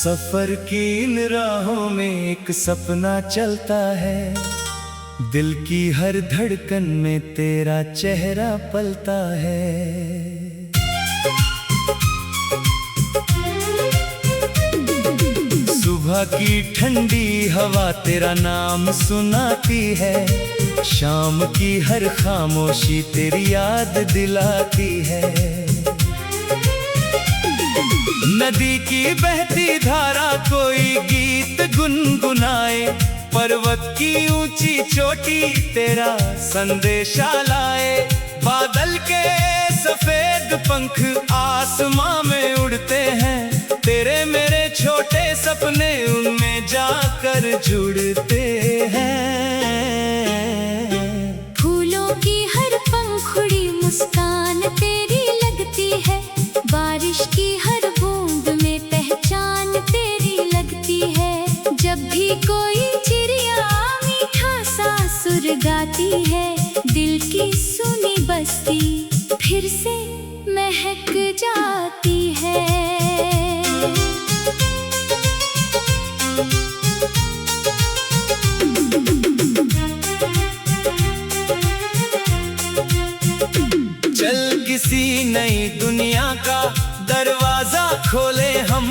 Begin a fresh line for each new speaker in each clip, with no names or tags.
सफर की इन राहों में एक सपना चलता है, दिल की हर धड़कन में तेरा चेहरा पलता है। सुबह की ठंडी हवा तेरा नाम सुनाती है, शाम की हर खामोशी तेरी याद दिलाती है। नदी की बहती धारा कोई गीत गुनगुनाए, पर्वत की ऊंची चोटी तेरा संदेशा लाए। बादल के सफेद पंख आसमां में उड़ते हैं, तेरे मेरे छोटे सपने उनमें जाकर जुड़ते हैं।
फूलों की हर पंखुड़ी मुस्कान तेरी लगती है, बारिश की हर बूंद में पहचान तेरी लगती है। जब भी कोई चिड़िया मीठा सा सुर गाती है, दिल की सुनी बस्ती फिर से महक जाती है।
चल किसी नई दुनिया का दरवाजा खोले हम,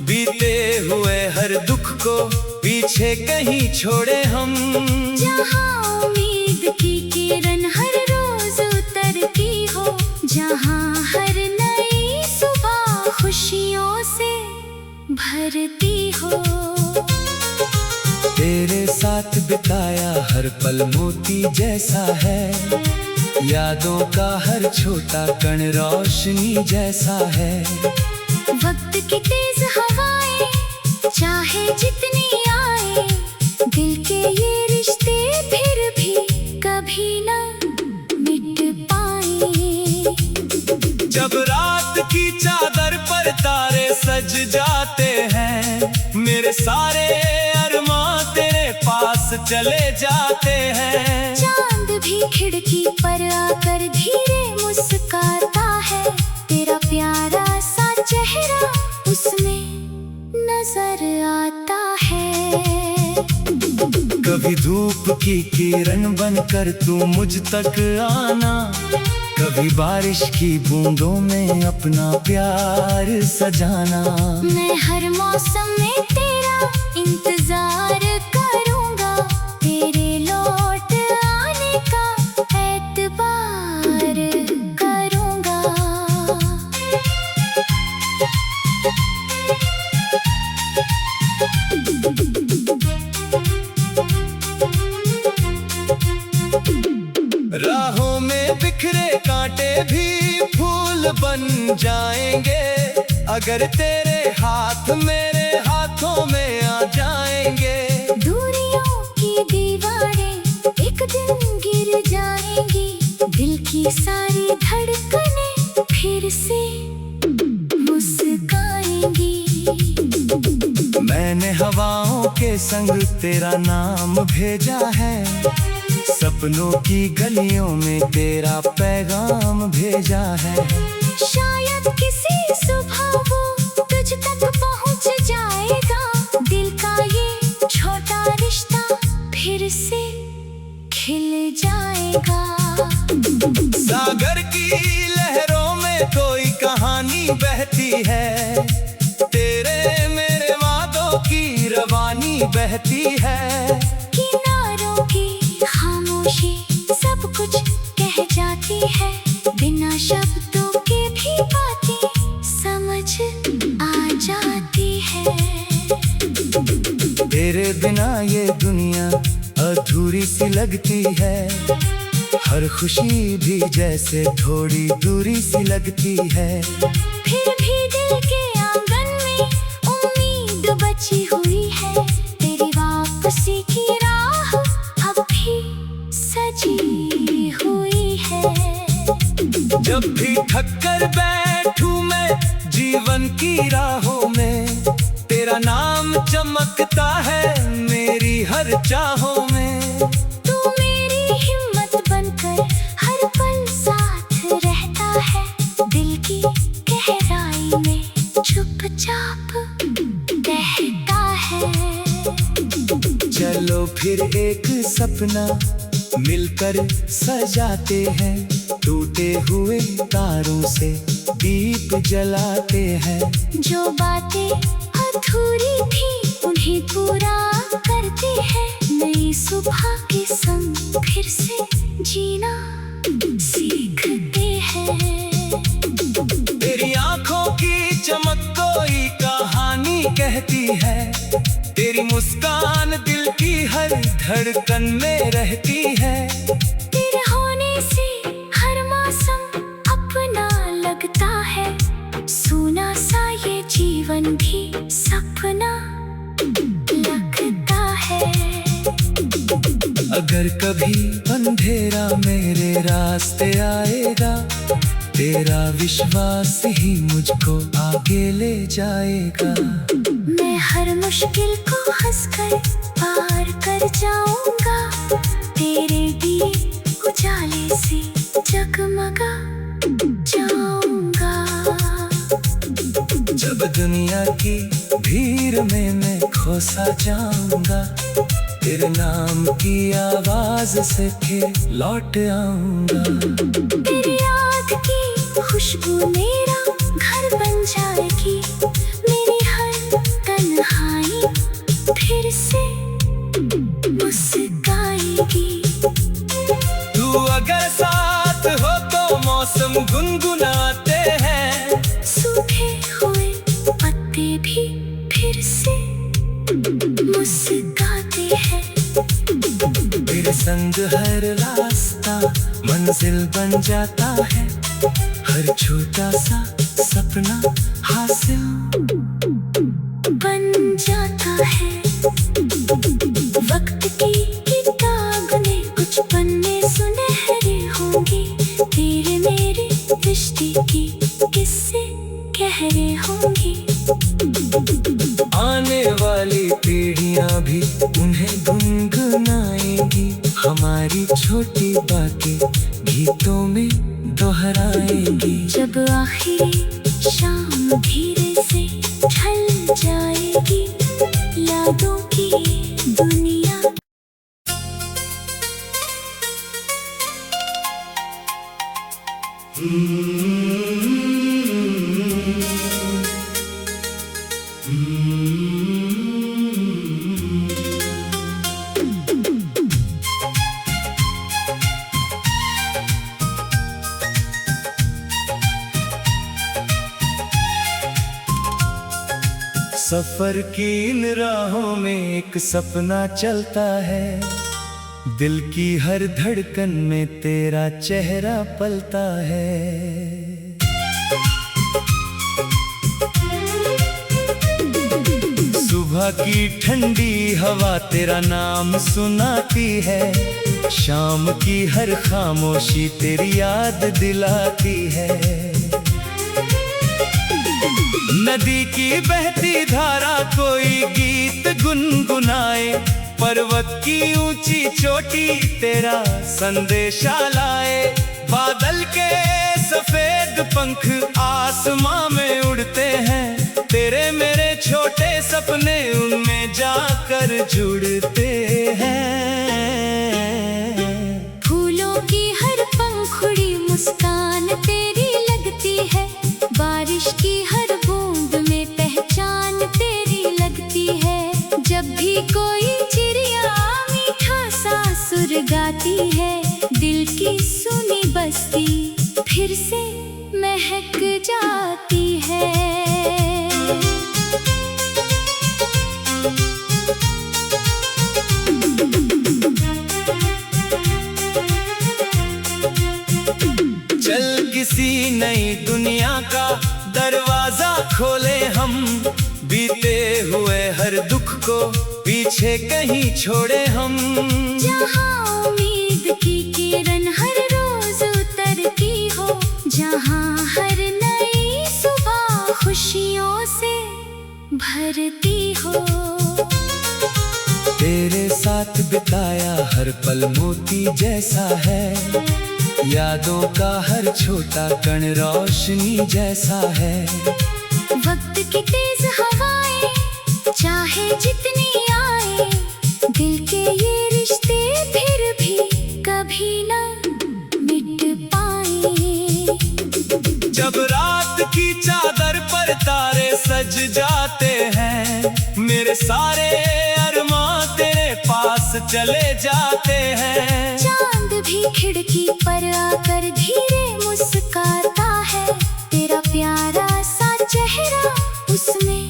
बीते हुए हर दुख को पीछे कहीं छोड़े हम।
जहाँ उम्मीद की किरण हर रोज उतरती हो, जहाँ हर नई सुबह खुशियों से भरती हो।
तेरे साथ बिताया हर पल मोती जैसा है, यादों का हर छोटा कण रोशनी जैसा है।
वक्त की तेज हवाएं चाहे जितनी आए, दिल के ये रिश्ते फिर भी कभी ना मिट पाए।
जब रात की चादर पर तारे सज जाते हैं, मेरे सारे अरमां तेरे पास चले जाते हैं।
चांद भी खिड़की पर आकर धीरे मुस्कुराता है, तेरा प्यारा सा चेहरा उसमें नजर आता है।
कभी धूप की किरण बनकर तू मुझ तक आना, कभी बारिश की बूंदों में अपना प्यार सजाना।
मैं हर मौसम में तेरा इंतजार करूंगा, तेरे लौट आने का एतबार करूंगा।
राहों में बिखरे कांटे भी फूल बन जाएंगे, अगर तेरे हाथ मेरे हाथों में आ जाएंगे।
दूरियों की दीवारें एक दिन गिर जाएंगी, दिल की सारी धड़कनें फिर से मुस्कुराएंगी।
मैंने हवाओं के संग तेरा नाम भेजा है, सपनों की गलियों में तेरा पैगाम भेजा है।
शायद किसी सुबह वो तुझ तक पहुंच जाएगा, दिल का ये छोटा रिश्ता फिर से खिल जाएगा।
सागर की लहरों में कोई कहानी बहती है, तेरे मेरे वादों की रवानी बहती है।
किनारों की खामोशी सब कुछ कह जाती है, बिना शब्दों के भी बातें समझ आ जाती है।
तेरे बिना ये दुनिया अधूरी सी लगती है, हर खुशी भी जैसे थोड़ी दूरी सी लगती है।
फिर भी दिल के आंगन में उम्मीद बची हुई है, तेरी वापसी की राह अब भी सजी हुई है।
जब भी थक कर बैठूं मैं जीवन की राहों में, तेरा नाम चमकता है मेरी हर चाहों में।
तू मेरी हिम्मत बनकर हर पल साथ रहता है, दिल की गहराई में चुपचाप रहता है।
चलो फिर एक सपना मिलकर सजाते हैं, टूटे हुए तारों से दीप जलाते हैं।
जो बातें अधूरी थी उन्हें पूरा करते हैं, नई सुबह के संग फिर से जीना सीखते हैं।
तेरी आंखों की चमक कोई कहानी कहती है, तेरी मुस्कान दिल की हर धड़कन में रहती है।
तेरे होने से हर मौसम अपना लगता है, सूना सा ये जीवन भी सपना लगता है।
अगर कभी अंधेरा मेरे रास्ते आएगा, तेरा विश्वास ही मुझको आगे ले जाएगा।
मैं हर मुश्किल को हंसकर पार कर जाऊंगा, तेरे दिए उजाले से जगमगा जाऊंगा।
जब दुनिया की भीड़ में मैं खो सा जाऊंगा, तेरे नाम की आवाज से फिर लौट आऊंगा।
तेरी याद की खुशबू मेरा घर बन जाएगी, मेरी हर तन्हाई फिर से मुस्काएगी।
तू अगर साथ हो तो मौसम गुनगुनाते हैं,
सूखे हुए पत्ते भी फिर से मुस्काते हैं।
तेरे संग हर रास्ता मंजिल बन जाता है, हर छोटा सा सपना हासिल
बन जाता है। वक्त की किताब में कुछ पन्ने सुनहरे होंगे, तेरे मेरे रिश्ते की किस्से गहरे होंगे।
आने वाली पीढ़ियां भी उन्हें गुनगुनाएंगी, हमारी छोटी बातें गीतों में दोहराएंगी।
जब आखिरी शाम धीरे से ढल जाएगी, यादों की दुनिया
सफर की इन राहों में एक सपना चलता है, दिल की हर धड़कन में तेरा चेहरा पलता है। सुबह की ठंडी हवा तेरा नाम सुनाती है, शाम की हर खामोशी तेरी याद दिलाती है। नदी की बहती धारा कोई गीत गुनगुनाए, पर्वत की ऊंची चोटी तेरा संदेशा लाए। बादल के सफेद पंख आसमां में उड़ते हैं, तेरे मेरे छोटे सपने उनमें जाकर जुड़ते हैं।
फूलों की हर पंखुड़ी मुस्कान तेरी लगती है, बारिश की हर बूंद में पहचान तेरी लगती है। जब भी कोई चिड़िया मीठा सा सुर गाती है, दिल की सुनी बस्ती फिर से महक जाती है।
चल किसी नई दुनिया का दरवाजा खोले हम, बीते हुए हर दुख को पीछे कहीं छोड़े हम।
जहाँ उम्मीद की किरण हर रोज उतरती हो,
साथ बिताया हर पल मोती जैसा है, यादों का हर छोटा कण रोशनी जैसा है।
वक्त की तेज हवाएं चाहे जितनी आए, दिल के ये रिश्ते फिर भी कभी ना मिट पाए।
जब रात की चादर पर तारे सज जाते हैं, मेरे सारे अरमां तेरे पास चले जाते हैं।
चांद भी खिड़की पर आकर धीरे मुस्कुराता है, तेरा प्यारा सा चेहरा उसमें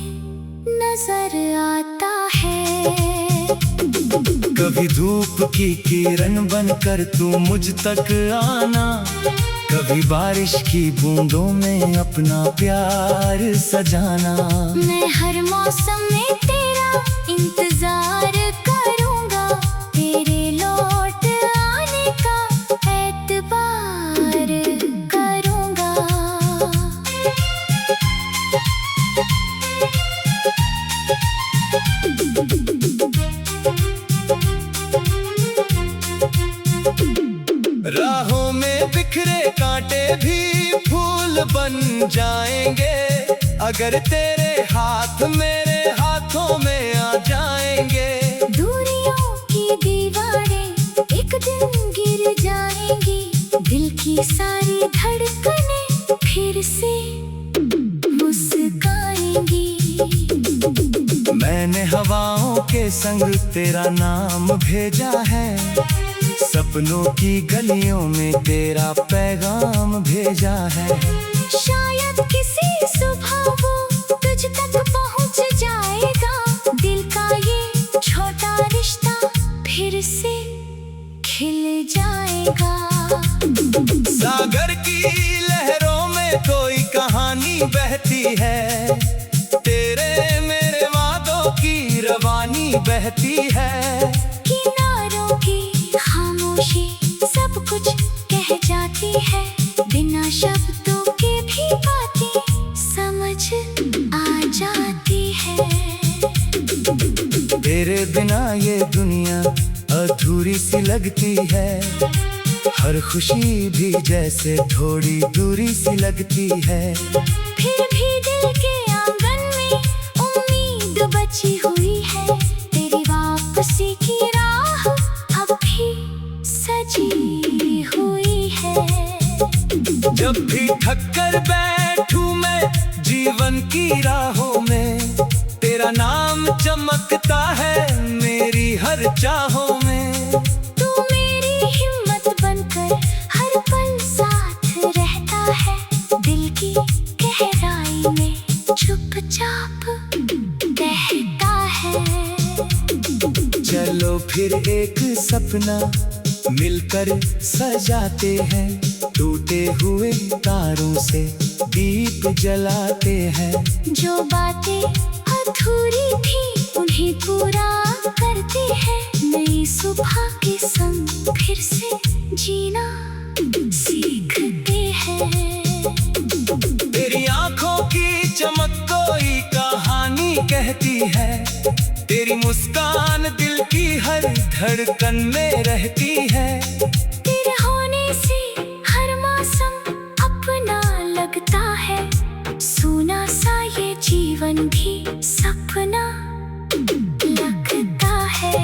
नजर आता है।
कभी धूप की किरण बनकर तू मुझ तक आना, कभी बारिश की बूंदों में अपना प्यार सजाना।
मैं हर मौसम में तेरा इंतजार करूंगा, तेरे लौट आने का एतबार करूंगा।
राहों में बिखरे कांटे भी फूल बन जाएंगे, अगर तेरे हाथ मेरे हाथों में आ जाएंगे।
दूरियों की दीवारें एक दिन गिर जाएंगी, दिल की सारी धड़कनें फिर से मुस्काएंगी।
मैंने हवाओं के संग तेरा नाम भेजा है, सपनों की गलियों में तेरा पैगाम भेजा है।
शायद किसी सुबह वो तुझ तक पहुंच जाएगा, दिल का ये छोटा रिश्ता फिर से खिल जाएगा।
सागर की लहरों में कोई कहानी बहती है, तेरे मेरे वादों की रवानी बहती है।
किनारों की खामोशी सब कुछ कह जाती है, बिना शब्दों के भी बातें समझ आ जाती है।
तेरे बिना ये दुनिया अधूरी सी लगती है, हर खुशी भी जैसे थोड़ी दूरी सी लगती है।
फिर भी दिल के आंगन में उम्मीद बची हुई है, तेरी वापसी की राह अब भी सजी हुई है।
जब भी थक कर बैठूं मैं जीवन की राहों में, तेरा नाम चमकता है मेरी हर चाहों में।
तू मेरी हिम्मत बनकर हर पल साथ रहता है, दिल की गहराई में चुपचाप रहता है।
चलो फिर एक सपना मिलकर सजाते हैं, टूटे हुए तारों से दीप जलाते हैं।
जो बातें अधूरी थी उन्हें पूरा करते हैं, नई सुबह के संग फिर से जीना सीखते हैं।
तेरी आंखों की चमक कोई कहानी कहती है, तेरी मुस्कान दिल की हर धड़कन में रहती है।
तेरे होने से हर मौसम अपना लगता है, सूना सा ये जीवन भी सपना लगता है।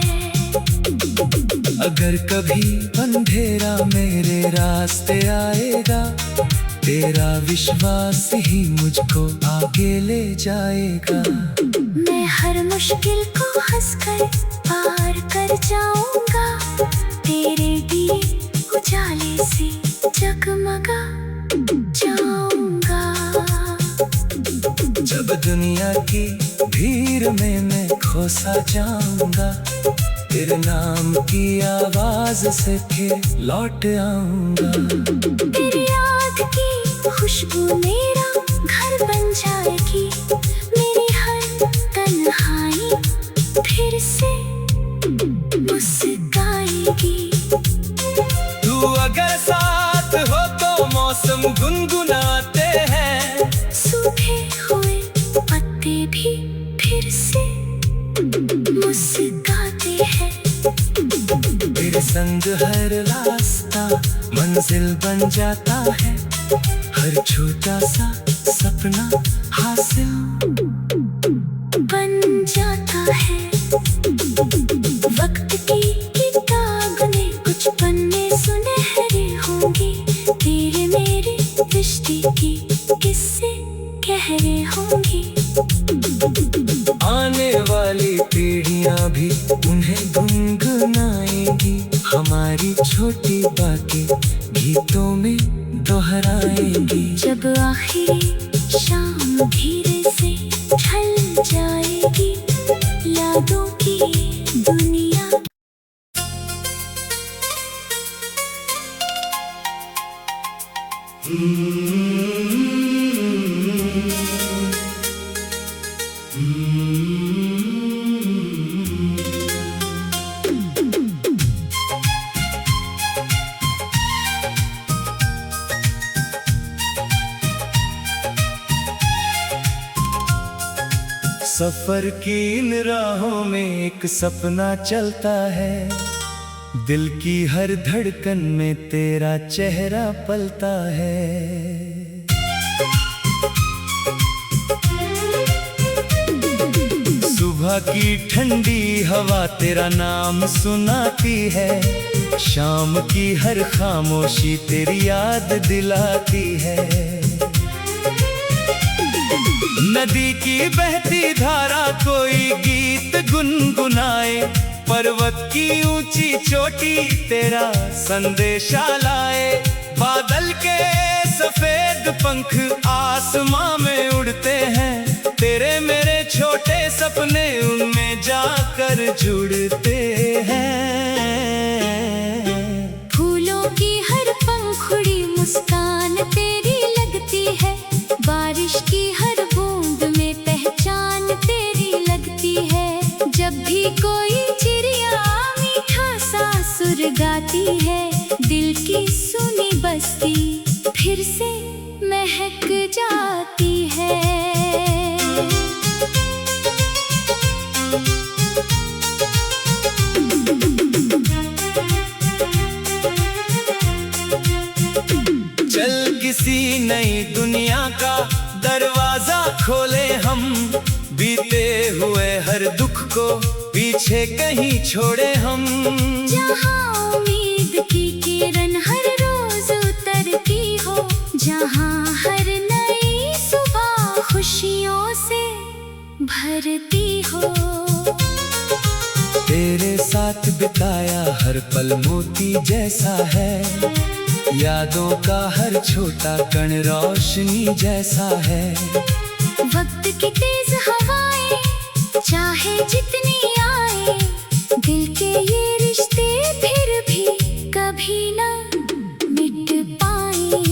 अगर कभी अंधेरा मेरे रास्ते आएगा, तेरा विश्वास ही मुझको आगे ले जाएगा।
मैं हर मुश्किल को हंसकर पार कर जाऊंगा, तेरे दिए उजाले से जगमगा जाऊंगा।
जब दुनिया की भीड़ में मैं खो सा जाऊंगा, तेरे नाम की आवाज से फिर लौट आऊंगा।
तेरी याद की खुशबू मेरा घर बन जाएगी, मेरी हर तन्हाई फिर से मुस्काएगी।
तू अगर साथ हो तो मौसम गुनगुनाते हैं,
सूखे हुए पत्ते भी फिर से मुस्कुराते हैं।
तेरे संग हर रास्ता मंजिल बन जाता है, हर छोटा सा सपना हासिल
बन जाता है। वक्त की किताब में कुछ पन्ने सुनहरे होंगे, तेरे मेरे रिश्ते की किस्से गहरे होंगे।
आने वाली पीढ़ियां भी उन्हें गुनगुनाएंगी, हमारी छोटी बातें गीतों में दोहराएंगी।
जब आखिरी शाम धीरे से ढल जाएगी, यादों की दुनिया।
सफर की इन राहों में एक सपना चलता है, दिल की हर धड़कन में तेरा चेहरा पलता है। सुबह की ठंडी हवा तेरा नाम सुनाती है, शाम की हर खामोशी तेरी याद दिलाती है। नदी की बहती धारा कोई गीत गुनगुनाए, पर्वत की ऊंची चोटी तेरा संदेशा लाए। बादल के सफेद पंख आसमां में उड़ते हैं, तेरे मेरे छोटे सपने उनमें जाकर जुड़ते हैं।
फूलों की हर पंखुड़ी मुस्कान तेरी लगती है, बारिश की हर बूंद में पहचान तेरी लगती है। जब भी कोई चिड़िया मीठा सा सुर गाती है, दिल की सुनी बस्ती फिर से महक जाती है।
चल किसी नई दुनिया का दरवाजा खोले हम, बीते हुए हर दुख को पीछे कहीं छोड़े हम।
जहाँ उम्मीद की किरण हर रोज उतरती हो, जहाँ हर नई सुबह खुशियों से भरती हो।
तेरे साथ बिताया हर पल मोती जैसा है, यादों का हर छोटा कण रोशनी जैसा है।
वक्त की तेज हवाएं चाहे जितनी आए, दिल के ये रिश्ते फिर भी कभी ना मिट पाए।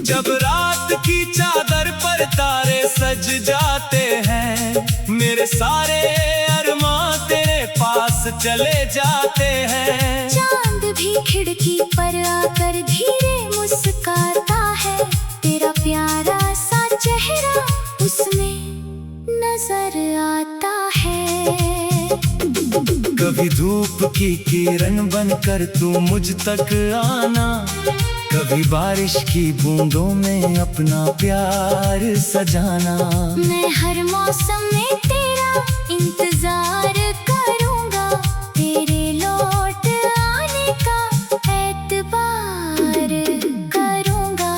जब रात की चादर पर तारे सज जाते हैं, मेरे सारे अरमां तेरे पास चले जाते हैं।
चांद भी खिड़की पर आकर धीरे मुस्कुराता है, तेरा प्यारा सा चेहरा उसमें नजर आता है।
कभी धूप की किरण बनकर तू मुझ तक आना, कभी बारिश की बूंदों में अपना प्यार सजाना।
मैं हर मौसम में तेरा इंतजार करूंगा, तेरे लौट आने का एतबार करूंगा।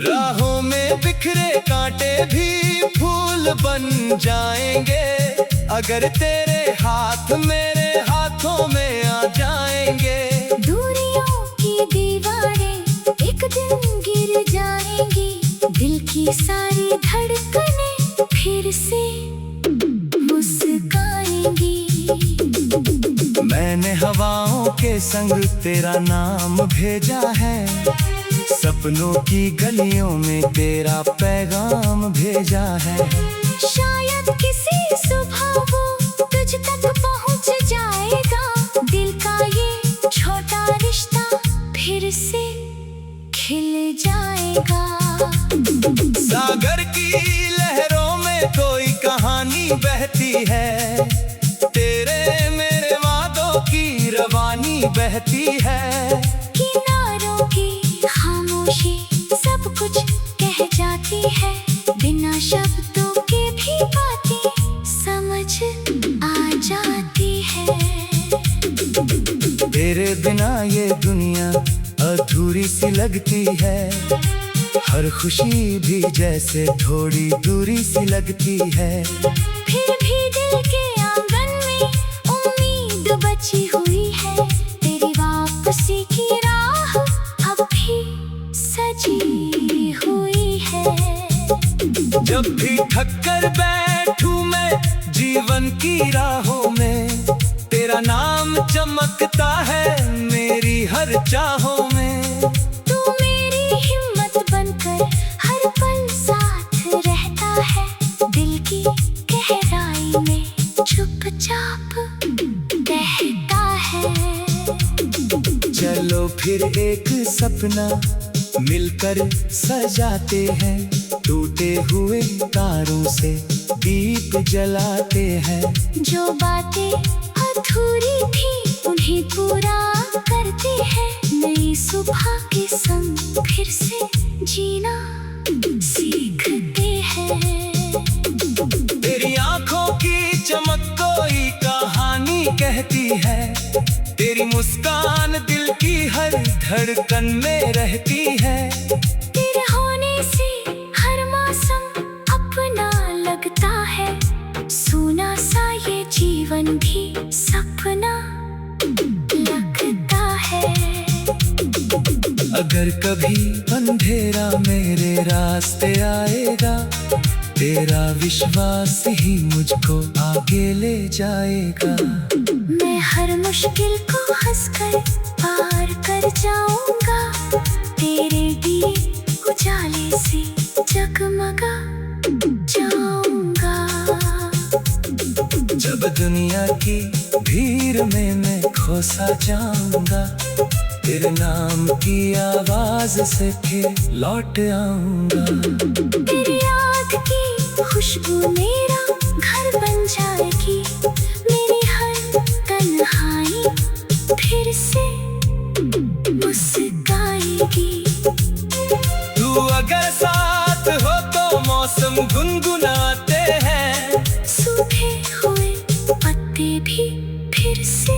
राहों में बिखरे कांटे भी फूल बन जाएंगे, अगर तेरे हाथ मेरे हाथों में आ जाएंगे।
दूरियों की दीवारें एक दिन गिर जाएंगी, दिल की सारी धड़कनें फिर से मुस्काएंगी।
मैंने हवाओं के संग तेरा नाम भेजा है, सपनों की गलियों में तेरा पैगाम भेजा है।
शायद किसी सुबह वो तुझ तक पहुंच जाएगा, दिल का ये छोटा रिश्ता फिर से खिल जाएगा।
सागर की लहरों में कोई कहानी बहती है, तेरे मेरे वादों की रवानी बहती है।
किनारों की खामोशी सब कुछ कह जाती है, बिना शब्दों के भी बातें समझ आ जाती है।
तेरे बिना ये दुनिया अधूरी सी लगती है, हर खुशी भी जैसे थोड़ी दूरी सी लगती है।
फिर भी दिल के आंगन में उम्मीद बची हुई है, तेरी वापसी की राह अब भी सजी हुई है।
जब भी थक कर बैठूं मैं जीवन की राहों में, तेरा नाम चमकता है मेरी हर चाहों में।
तू मेरी हिम्मत बनकर हर पल साथ रहता है, दिल की गहराई में चुपचाप बहता है।
चलो फिर एक सपना मिलकर सजाते हैं, टूटे हुए तारों से दीप जलाते हैं।
जो बातें अधूरी थी उन्हें पूरा करते हैं, नई सुबह के संग फिर से जीना सीखते हैं।
तेरी आंखों की चमक कोई कहानी कहती है, तेरी मुस्कान दिल की हर धड़कन में रहती है।
तेरे होने से हर मौसम अपना लगता है, सूना सा ये जीवन भी सपना लगता है।
अगर कभी अंधेरा मेरे रास्ते आएगा, तेरा विश्वास ही मुझको आगे ले जाएगा।
मैं हर मुश्किल को हंसकर पार कर जाऊंगा, तेरे दिए उजाले से जगमगा जाऊंगा।
जब दुनिया की भीड़ में मैं खो सा जाऊंगा, तेरे नाम की आवाज से फिर लौट आऊंगा।
तेरी याद की खुशबू मेरा घर बन जाएगी, मेरी हर तन्हाई फिर से मुस्काएगी।
तू अगर साथ हो तो मौसम गुनगुनाते हैं,
सूखे हुए पत्ते भी फिर से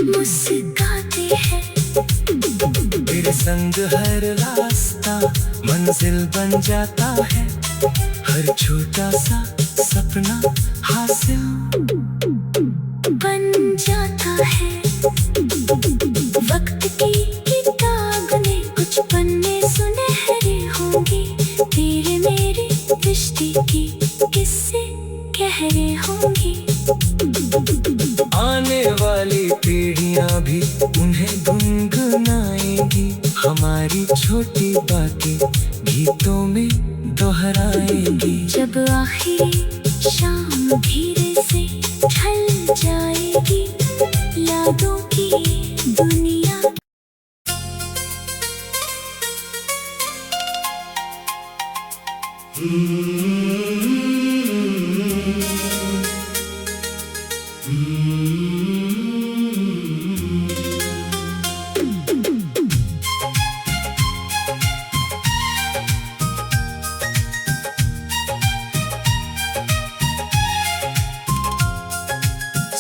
मुस्काते हैं।
तेरे संग हर रास्ता मंजिल बन जाता है, हर छोटा सा सपना हासिल
बन जाता है। वक्त की किताब में कुछ पन्ने सुनहरे होंगे, तेरे मेरे रिश्ते की किस्से गहरे होंगे।
आने वाली पीढ़ियां भी उन्हें गुनगुनाएंगी, हमारी छोटी बातें गीतों में दोहराएंगी।
जब आखिरी शाम धीरे से ढल जाएगी, यादों की दुनिया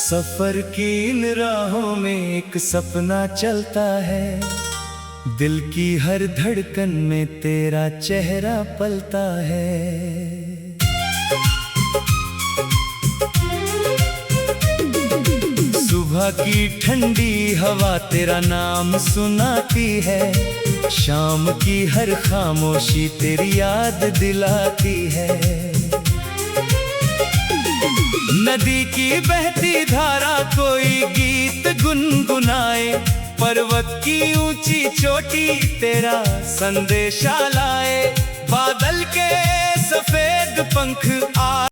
सफर की इन राहों में एक सपना चलता है, दिल की हर धड़कन में तेरा चेहरा पलता है। सुबह की ठंडी हवा तेरा नाम सुनाती है, शाम की हर खामोशी तेरी याद दिलाती है। नदी की बहती धारा कोई गीत गुनगुनाए, पर्वत की ऊंची चोटी तेरा संदेशा लाए, बादल के सफेद पंख आ